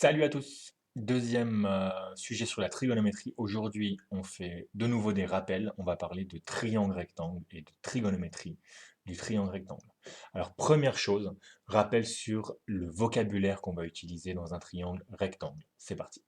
Salut à tous! Deuxième sujet sur la trigonométrie. Aujourd'hui, on fait de nouveau des rappels. On va parler de triangle rectangle et de trigonométrie du triangle rectangle. Alors, première chose, rappel sur le vocabulaire qu'on va utiliser dans un triangle rectangle. C'est parti.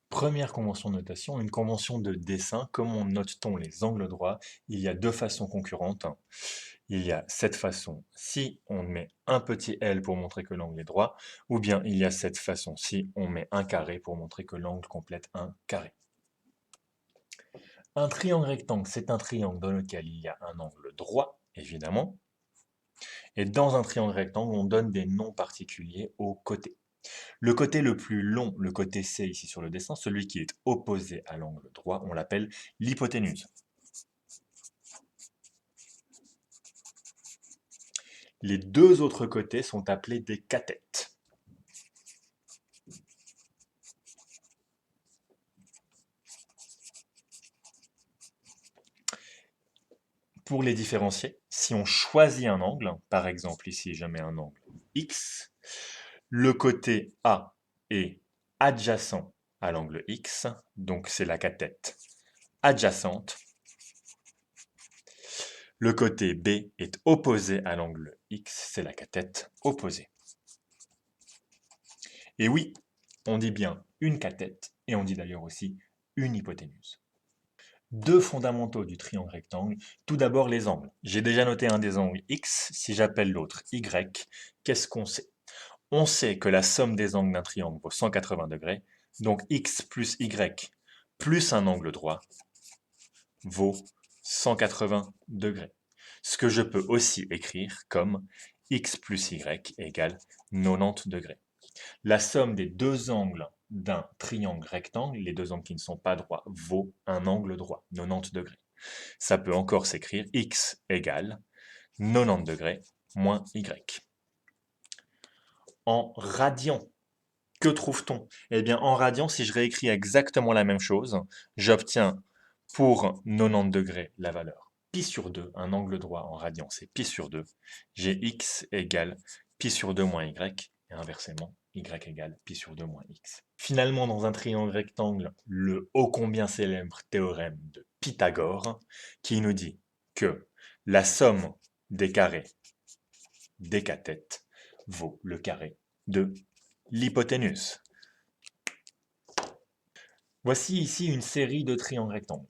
Première convention de notation, une convention de dessin. Comment note-t-on les angles droits? Il y a deux façons concurrentes. Il y a cette façon si on met un petit L pour montrer que l'angle est droit, ou bien il y a cette façon si on met un carré pour montrer que l'angle complète un carré. Un triangle rectangle, c'est un triangle dans lequel il y a un angle droit, évidemment, et dans un triangle rectangle, on donne des noms particuliers aux côtés. Le côté le plus long, le côté C ici sur le dessin, celui qui est opposé à l'angle droit, on l'appelle l'hypoténuse. Les deux autres côtés sont appelés des cathètes. Pour les différencier, si on choisit un angle, par exemple ici je mets un angle X, le côté A est adjacent à l'angle X, donc c'est la cathète adjacente. Le côté B est opposé à l'angle X, c'est la cathète opposée. Et oui, on dit bien une cathète, et on dit d'ailleurs aussi une hypoténuse. Deux fondamentaux du triangle rectangle. Tout d'abord les angles. J'ai déjà noté un des angles X, si j'appelle l'autre Y, qu'est-ce qu'on sait? On sait que la somme des angles d'un triangle vaut 180 degrés, donc X plus Y plus un angle droit vaut 180 degrés. Ce que je peux aussi écrire comme X plus Y égale 90 degrés. La somme des deux angles d'un triangle rectangle, les deux angles qui ne sont pas droits, vaut un angle droit, 90 degrés. Ça peut encore s'écrire X égale 90 degrés moins Y. En radians, que trouve-t-on? Eh bien, en radians, si je réécris exactement la même chose, j'obtiens pour 90 degrés la valeur pi sur 2, un angle droit en radians, c'est pi sur 2. J'ai x égale pi sur 2 moins y, et inversement, y égale pi sur 2 moins x. Finalement, dans un triangle rectangle, le ô combien célèbre théorème de Pythagore, qui nous dit que la somme des carrés des cathètes vaut le carré de l'hypoténuse. Voici ici une série de triangles rectangles.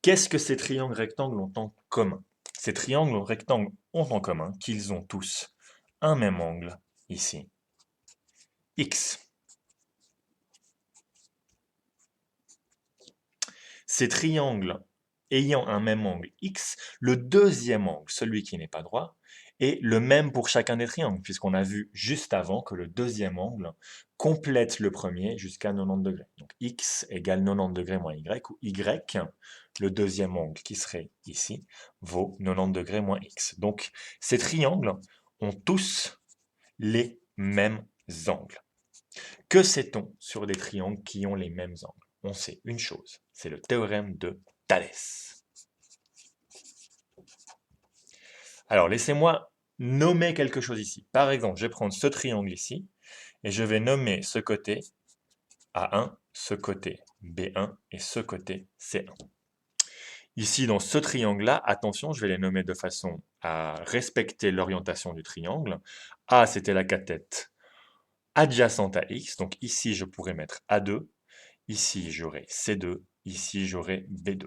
Qu'est-ce que ces triangles rectangles ont en commun? Ces triangles rectangles ont en commun qu'ils ont tous un même angle, ici, x. Ces triangles ayant un même angle x, le deuxième angle, celui qui n'est pas droit, est le même pour chacun des triangles, puisqu'on a vu juste avant que le deuxième angle complète le premier jusqu'à 90 degrés. Donc x égale 90 degrés moins y, ou y, le deuxième angle qui serait ici, vaut 90 degrés moins x. Donc ces triangles ont tous les mêmes angles. Que sait-on sur des triangles qui ont les mêmes angles? On sait une chose, c'est le théorème de Thalès. Alors, laissez-moi nommer quelque chose ici. Par exemple, je vais prendre ce triangle ici, et je vais nommer ce côté A1, ce côté B1 et ce côté C1. Ici, dans ce triangle-là, attention, je vais les nommer de façon à respecter l'orientation du triangle. A, c'était la cathète adjacente à X, donc ici, je pourrais mettre A2, ici, j'aurai C2, ici, j'aurai B2.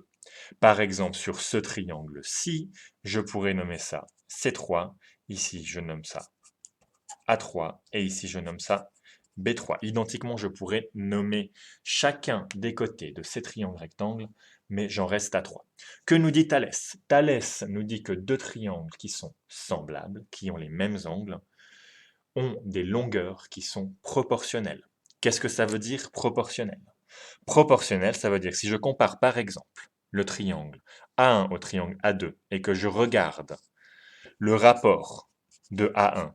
Par exemple, sur ce triangle-ci, je pourrais nommer ça C3, ici, je nomme ça A3, et ici, je nomme ça B3. Identiquement, je pourrais nommer chacun des côtés de ces triangles rectangles, mais j'en reste à 3. Que nous dit Thalès? Thalès nous dit que deux triangles qui sont semblables, qui ont les mêmes angles, ont des longueurs qui sont proportionnelles. Qu'est-ce que ça veut dire proportionnel? Proportionnel, ça veut dire si je compare par exemple le triangle A1 au triangle A2 et que je regarde le rapport de A1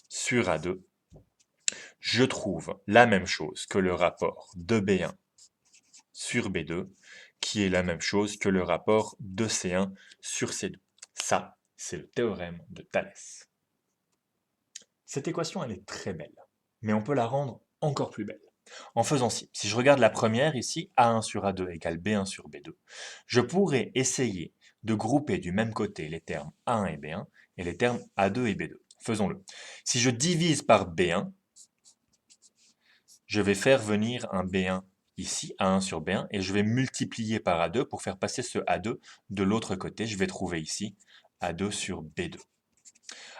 sur A2, je trouve la même chose que le rapport de B1 sur B2, qui est la même chose que le rapport de C1 sur C2. Ça, c'est le théorème de Thalès. Cette équation, elle est très belle, mais on peut la rendre encore plus belle. En faisant ci, si je regarde la première ici, A1 sur A2 égale B1 sur B2, je pourrais essayer de grouper du même côté les termes A1 et B1 et les termes A2 et B2. Faisons-le. Si je divise par B1, je vais faire venir un B1 ici, A1 sur B1, et je vais multiplier par A2 pour faire passer ce A2 de l'autre côté. Je vais trouver ici A2 sur B2.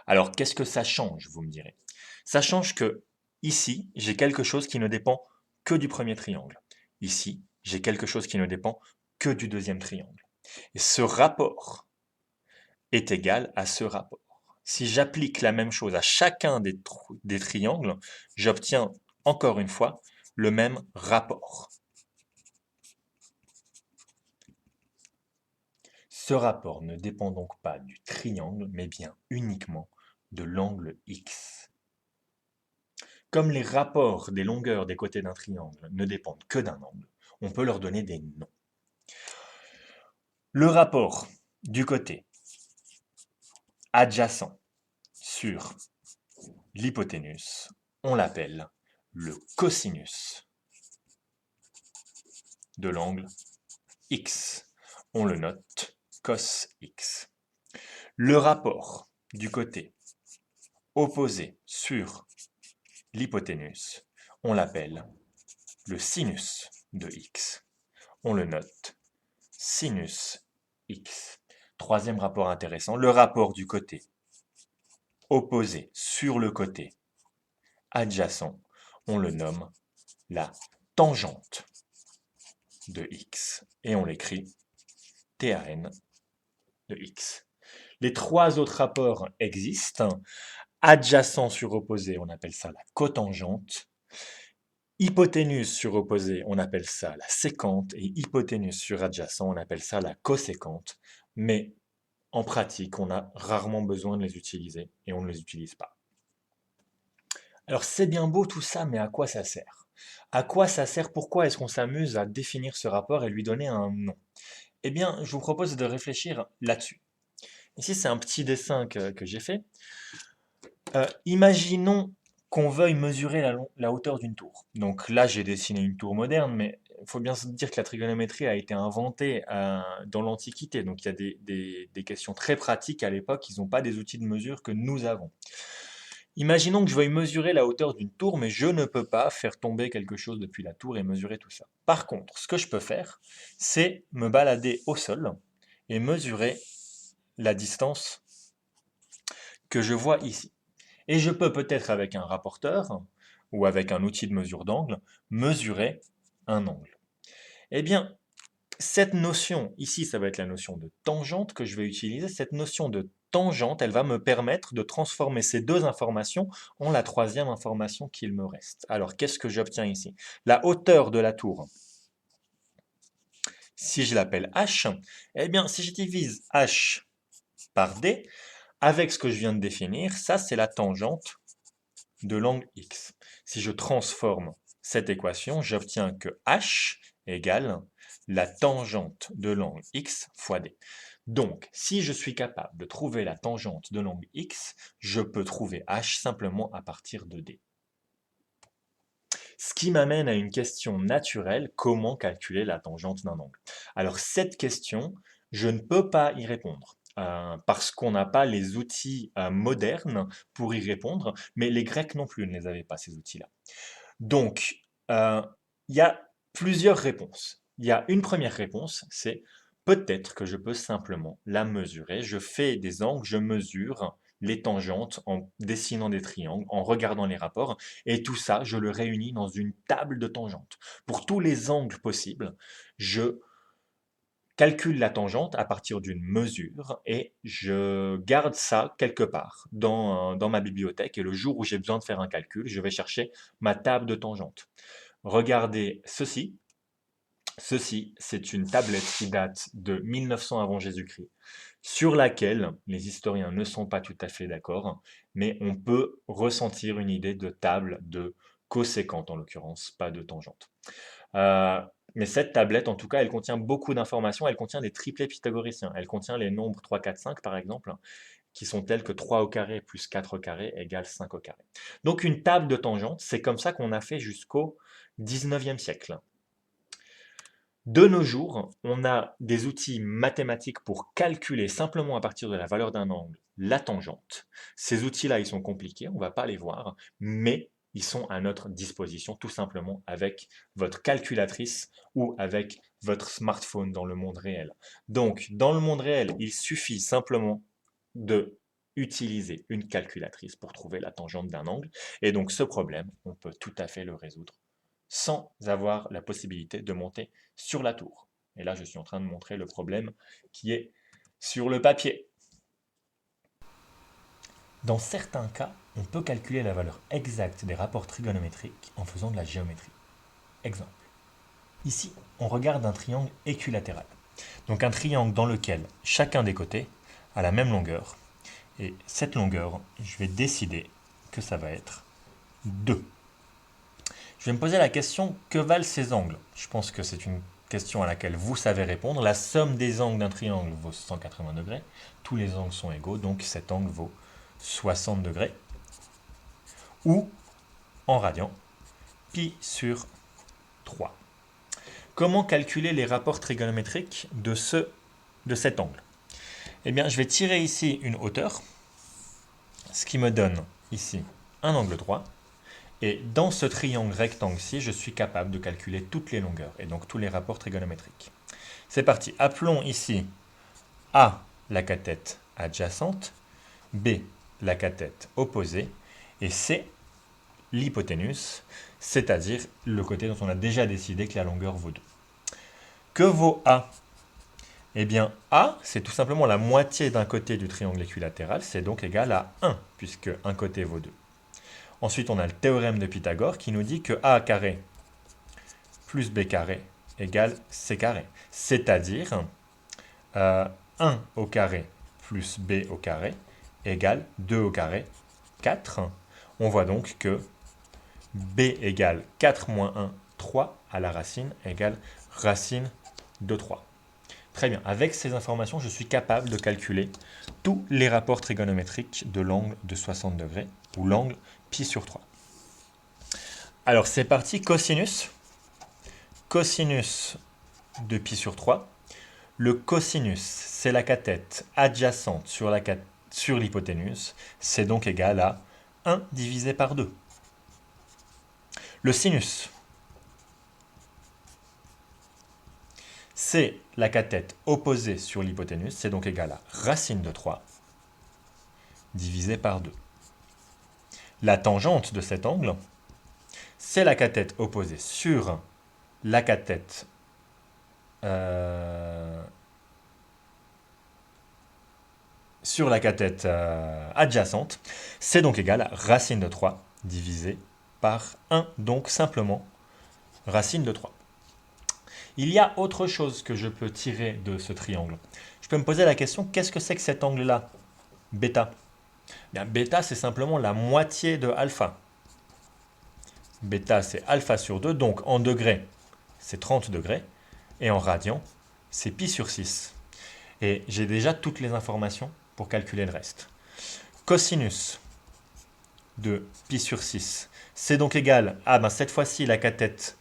Alors, qu'est-ce que ça change, vous me direz? Ça change que, ici, j'ai quelque chose qui ne dépend que du premier triangle. Ici, j'ai quelque chose qui ne dépend que du deuxième triangle. Et ce rapport est égal à ce rapport. Si j'applique la même chose à chacun des triangles, j'obtiens, encore une fois, le même rapport. Ce rapport ne dépend donc pas du triangle, mais bien uniquement de l'angle X. Comme les rapports des longueurs des côtés d'un triangle ne dépendent que d'un angle, on peut leur donner des noms. Le rapport du côté adjacent sur l'hypoténuse, on l'appelle le cosinus de l'angle X. On le note cos X. Le rapport du côté opposé sur l'hypoténuse, on l'appelle le sinus de X. On le note sinus X. Troisième rapport intéressant, le rapport du côté opposé sur le côté adjacent, on le nomme la tangente de X. Et on l'écrit tan de X. Les trois autres rapports existent. Adjacent sur opposé, on appelle ça la cotangente. Hypoténuse sur opposé, on appelle ça la sécante. Et hypoténuse sur adjacent, on appelle ça la cosécante. Mais en pratique, on a rarement besoin de les utiliser et on ne les utilise pas. Alors c'est bien beau tout ça, mais à quoi ça sert? À quoi ça sert? Pourquoi est-ce qu'on s'amuse à définir ce rapport et lui donner un nom? Eh bien, je vous propose de réfléchir là-dessus. Ici, c'est un petit dessin que j'ai fait. Imaginons qu'on veuille mesurer la hauteur d'une tour. Donc là, j'ai dessiné une tour moderne, mais il faut bien se dire que la trigonométrie a été inventée dans l'Antiquité. Donc il y a des questions très pratiques à l'époque. Ils n'ont pas des outils de mesure que nous avons. Imaginons que je veuille mesurer la hauteur d'une tour, mais je ne peux pas faire tomber quelque chose depuis la tour et mesurer tout ça. Par contre, ce que je peux faire, c'est me balader au sol et mesurer la distance que je vois ici. Et je peux peut-être avec un rapporteur ou avec un outil de mesure d'angle, mesurer un angle. Eh bien, cette notion, ici ça va être la notion de tangente que je vais utiliser, cette notion de tangente, elle va me permettre de transformer ces deux informations en la troisième information qu'il me reste. Alors qu'est-ce que j'obtiens ici? La hauteur de la tour, si je l'appelle h, eh bien si je divise h par d, avec ce que je viens de définir, ça c'est la tangente de l'angle x. Si je transforme cette équation, j'obtiens que h égale la tangente de l'angle x fois d. Donc, si je suis capable de trouver la tangente de l'angle x, je peux trouver h simplement à partir de d. Ce qui m'amène à une question naturelle, comment calculer la tangente d'un angle? Alors cette question, je ne peux pas y répondre. Parce qu'on n'a pas les outils modernes pour y répondre, mais les Grecs non plus ne les avaient pas, ces outils-là. Donc, il y a plusieurs réponses. Il y a une première réponse, c'est peut-être que je peux simplement la mesurer. Je fais des angles, je mesure les tangentes en dessinant des triangles, en regardant les rapports, et tout ça, je le réunis dans une table de tangentes. Pour tous les angles possibles, je calcule la tangente à partir d'une mesure et je garde ça quelque part dans ma bibliothèque. Et le jour où j'ai besoin de faire un calcul, je vais chercher ma table de tangente. Regardez ceci. Ceci, c'est une tablette qui date de 1900 avant Jésus-Christ, sur laquelle les historiens ne sont pas tout à fait d'accord, mais on peut ressentir une idée de table de coséquente en l'occurrence, pas de tangente. Euh, mais cette tablette, en tout cas, elle contient beaucoup d'informations. Elle contient des triplets pythagoriciens. Elle contient les nombres 3, 4, 5, par exemple, qui sont telles que 3 au carré plus 4 au carré égale 5 au carré. Donc une table de tangente, c'est comme ça qu'on a fait jusqu'au 19e siècle. De nos jours, on a des outils mathématiques pour calculer simplement à partir de la valeur d'un angle la tangente. Ces outils-là, ils sont compliqués, on ne va pas les voir, mais ils sont à notre disposition tout simplement avec votre calculatrice ou avec votre smartphone dans le monde réel. Donc, dans le monde réel, il suffit simplement de utiliser une calculatrice pour trouver la tangente d'un angle. Et donc, ce problème, on peut tout à fait le résoudre sans avoir la possibilité de monter sur la tour. Et là, je suis en train de montrer le problème qui est sur le papier. Dans certains cas, on peut calculer la valeur exacte des rapports trigonométriques en faisant de la géométrie. Exemple. Ici, on regarde un triangle équilatéral. Donc un triangle dans lequel chacun des côtés a la même longueur. Et cette longueur, je vais décider que ça va être 2. Je vais me poser la question, que valent ces angles? Je pense que c'est une question à laquelle vous savez répondre. La somme des angles d'un triangle vaut 180 degrés. Tous les angles sont égaux, donc cet angle vaut 60 degrés. Ou, en radians, pi sur 3. Comment calculer les rapports trigonométriques de cet angle? Eh bien, je vais tirer ici une hauteur, ce qui me donne ici un angle droit. Et dans ce triangle rectangle-ci, je suis capable de calculer toutes les longueurs, et donc tous les rapports trigonométriques. C'est parti. Appelons ici A la cathète adjacente, B la cathète opposée, et C l'hypoténuse, c'est-à-dire le côté dont on a déjà décidé que la longueur vaut 2. Que vaut A? Eh bien, A, c'est tout simplement la moitié d'un côté du triangle équilatéral, c'est donc égal à 1, puisque un côté vaut 2. Ensuite, on a le théorème de Pythagore qui nous dit que a carré plus b carré égale c carré. C'est-à-dire 1 au carré plus b au carré égale 2 au carré, 4. On voit donc que b égale 4 moins 1, 3 à la racine égale racine de 3. Très bien, avec ces informations, je suis capable de calculer tous les rapports trigonométriques de l'angle de 60 degrés, ou l'angle pi sur 3. Alors c'est parti, cosinus. Cosinus de pi sur 3. Le cosinus, c'est la cathète adjacente sur l'hypoténuse. C'est donc égal à 1 divisé par 2. Le sinus, c'est la cathète opposée sur l'hypoténuse. C'est donc égal à racine de 3 divisé par 2. La tangente de cet angle, c'est la cathète opposée sur la cathète adjacente. C'est donc égal à racine de 3 divisé par 1. Donc simplement racine de 3. Il y a autre chose que je peux tirer de ce triangle. Je peux me poser la question, qu'est-ce que c'est que cet angle-là? Bêta. Bien, bêta, c'est simplement la moitié de alpha. Bêta, c'est alpha sur 2, donc en degrés, c'est 30 degrés, et en radians, c'est pi sur 6. Et j'ai déjà toutes les informations pour calculer le reste. Cosinus de pi sur 6, c'est donc égal à, cette fois-ci, la cathète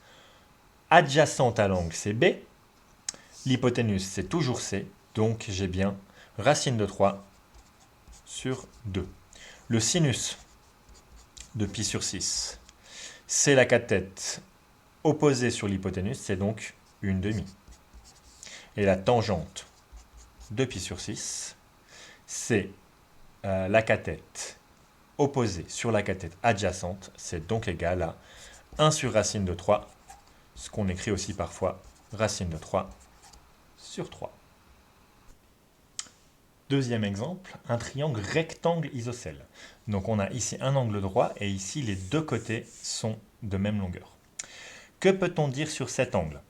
adjacente à l'angle, c'est B. L'hypoténuse, c'est toujours C. Donc, j'ai bien racine de 3 sur 2. Le sinus de pi sur 6, c'est la cathète opposée sur l'hypoténuse, c'est donc une demi. Et la tangente de pi sur 6, c'est la cathète opposée sur la cathète adjacente, c'est donc égal à 1 sur racine de 3, ce qu'on écrit aussi parfois racine de 3 sur 3. Deuxième exemple, un triangle rectangle isocèle. Donc on a ici un angle droit et ici les deux côtés sont de même longueur. Que peut-on dire sur cet angle?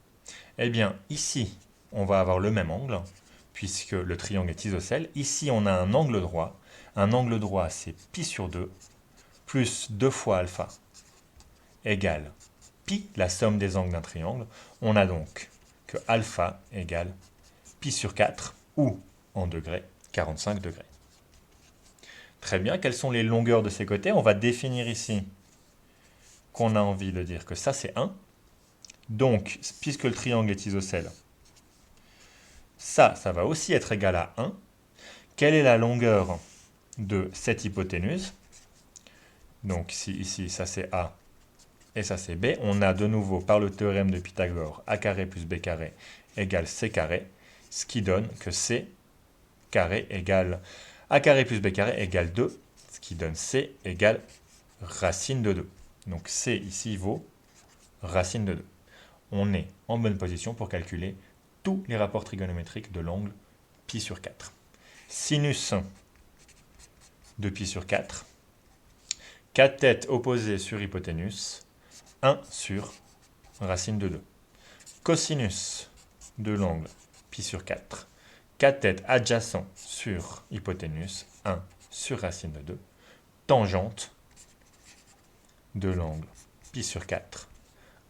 Eh bien ici on va avoir le même angle puisque le triangle est isocèle. Ici on a un angle droit. Un angle droit c'est pi sur 2 plus 2 fois alpha égale pi, la somme des angles d'un triangle. On a donc que alpha égale pi sur 4 ou en degrés 45 degrés. Très bien, quelles sont les longueurs de ces côtés? On va définir ici qu'on a envie de dire que ça c'est 1. Donc, puisque le triangle est isocèle, ça va aussi être égal à 1. Quelle est la longueur de cette hypoténuse? Donc, si ici, ça c'est A et ça c'est B, on a de nouveau, par le théorème de Pythagore, A carré plus B carré égale C carré, ce qui donne que C carré égale A carré plus B carré égale 2, ce qui donne C égale racine de 2. Donc C ici vaut racine de 2. On est en bonne position pour calculer tous les rapports trigonométriques de l'angle pi sur 4. Sinus de pi sur 4, cathète opposée sur hypoténuse, 1 sur racine de 2. Cosinus de l'angle pi sur 4, cathète adjacent sur hypoténuse, 1 sur racine de 2. Tangente de l'angle pi sur 4,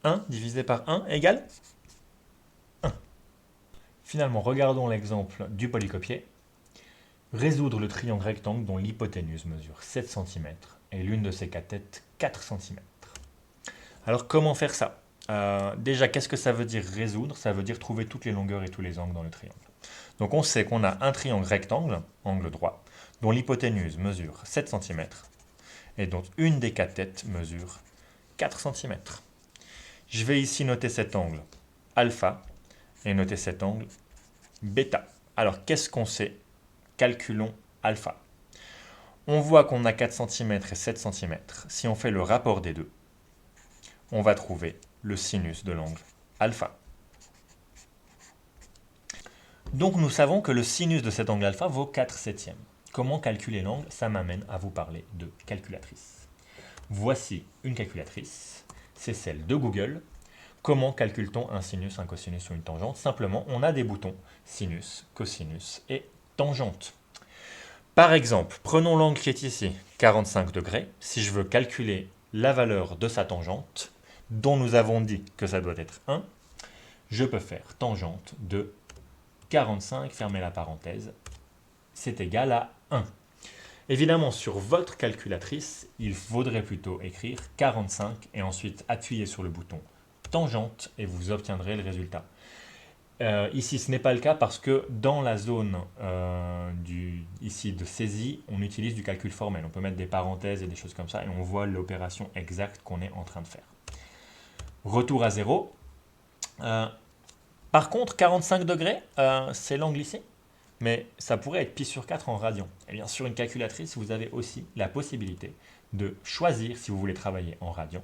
1 divisé par 1 égale 1. Finalement, regardons l'exemple du polycopié. Résoudre le triangle rectangle dont l'hypoténuse mesure 7 cm et l'une de ses cathètes 4 cm. Alors comment faire ça? Déjà, qu'est-ce que ça veut dire résoudre? Ça veut dire trouver toutes les longueurs et tous les angles dans le triangle. Donc on sait qu'on a un triangle rectangle, angle droit, dont l'hypoténuse mesure 7 cm et dont une des cathètes mesure 4 cm. Je vais ici noter cet angle alpha et noter cet angle bêta. Alors qu'est-ce qu'on sait? Calculons alpha. On voit qu'on a 4 cm et 7 cm. Si on fait le rapport des deux, on va trouver le sinus de l'angle alpha. Donc nous savons que le sinus de cet angle alpha vaut 4 septièmes. Comment calculer l'angle? Ça m'amène à vous parler de calculatrice. Voici une calculatrice, c'est celle de Google. Comment calcule-t-on un sinus, un cosinus ou une tangente? Simplement, on a des boutons sinus, cosinus et tangente. Par exemple, prenons l'angle qui est ici, 45 degrés. Si je veux calculer la valeur de sa tangente, dont nous avons dit que ça doit être 1, je peux faire tangente de 45, fermez la parenthèse, c'est égal à 1. Évidemment, sur votre calculatrice, il faudrait plutôt écrire 45 et ensuite appuyer sur le bouton tangente et vous obtiendrez le résultat. Ici, ce n'est pas le cas parce que dans la zone ici de saisie, on utilise du calcul formel. On peut mettre des parenthèses et des choses comme ça et on voit l'opération exacte qu'on est en train de faire. Retour à 0. Par contre, 45 degrés, c'est l'angle ici, mais ça pourrait être pi sur 4 en radian. Et bien sur une calculatrice, vous avez aussi la possibilité de choisir si vous voulez travailler en radian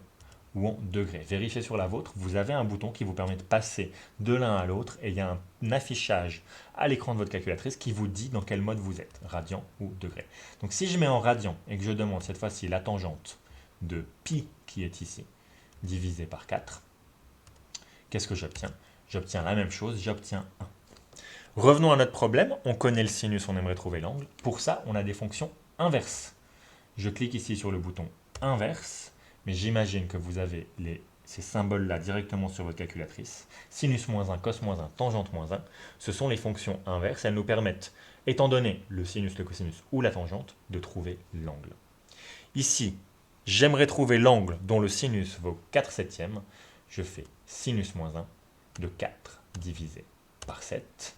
ou en degrés. Vérifiez sur la vôtre, vous avez un bouton qui vous permet de passer de l'un à l'autre et il y a un affichage à l'écran de votre calculatrice qui vous dit dans quel mode vous êtes, radian ou degré. Donc si je mets en radian et que je demande cette fois-ci la tangente de pi qui est ici, divisé par 4, qu'est-ce que j'obtiens? J'obtiens la même chose, j'obtiens 1. Revenons à notre problème, on connaît le sinus, on aimerait trouver l'angle. Pour ça, on a des fonctions inverses. Je clique ici sur le bouton inverse, mais j'imagine que vous avez ces symboles-là directement sur votre calculatrice. Sinus moins 1, cos moins 1, tangente moins 1, ce sont les fonctions inverses. Elles nous permettent, étant donné le sinus, le cosinus ou la tangente, de trouver l'angle. Ici, j'aimerais trouver l'angle dont le sinus vaut 4 septièmes. Je fais sinus moins 1 de 4 divisé par 7.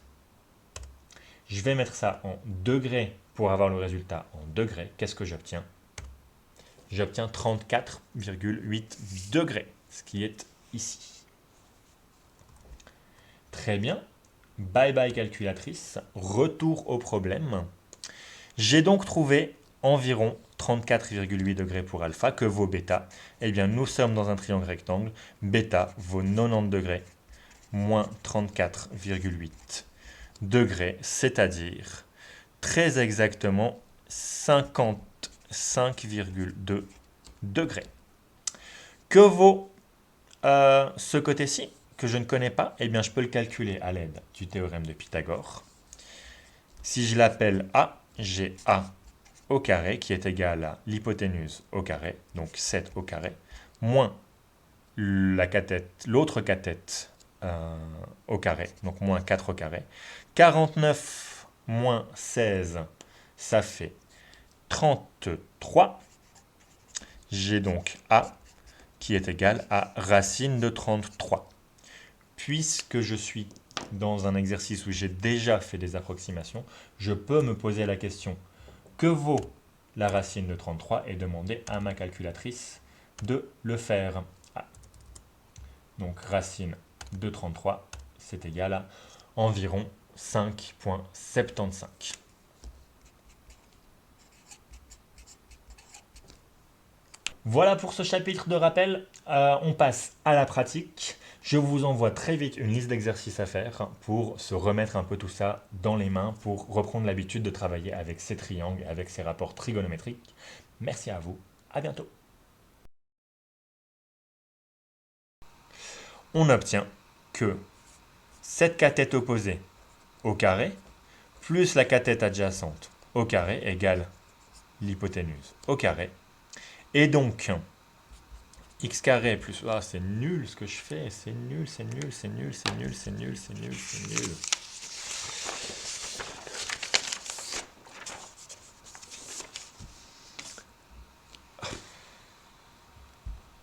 Je vais mettre ça en degrés pour avoir le résultat en degrés. Qu'est-ce que j'obtiens? J'obtiens 34,8 degrés, ce qui est ici. Très bien. Bye bye calculatrice. Retour au problème. J'ai donc trouvé environ 34,8 degrés pour alpha. Que vaut bêta? Eh bien, nous sommes dans un triangle rectangle. Bêta vaut 90 degrés moins 34,8 degrés, c'est-à-dire très exactement 55,2 degrés. Que vaut ce côté-ci, que je ne connais pas? Eh bien, je peux le calculer à l'aide du théorème de Pythagore. Si je l'appelle A, j'ai A au carré qui est égal à l'hypoténuse au carré, donc 7 au carré, moins l'autre cathète au carré, donc moins 4 au carré. 49 moins 16, ça fait 33. J'ai donc A qui est égal à racine de 33. Puisque je suis dans un exercice où j'ai déjà fait des approximations, je peux me poser la question que vaut la racine de 33 et demander à ma calculatrice de le faire. Donc racine de 33, c'est égal à environ 5,75. Voilà pour ce chapitre de rappel. On passe à la pratique. Je vous envoie très vite une liste d'exercices à faire pour se remettre un peu tout ça dans les mains, pour reprendre l'habitude de travailler avec ces triangles, avec ces rapports trigonométriques. Merci à vous, à bientôt. On obtient que cette cathète opposée au carré plus la cathète adjacente au carré égale l'hypoténuse au carré. Et donc, x carré plus... Ah, c'est nul ce que je fais, c'est nul, c'est nul, c'est nul, c'est nul, c'est nul, c'est nul, c'est nul.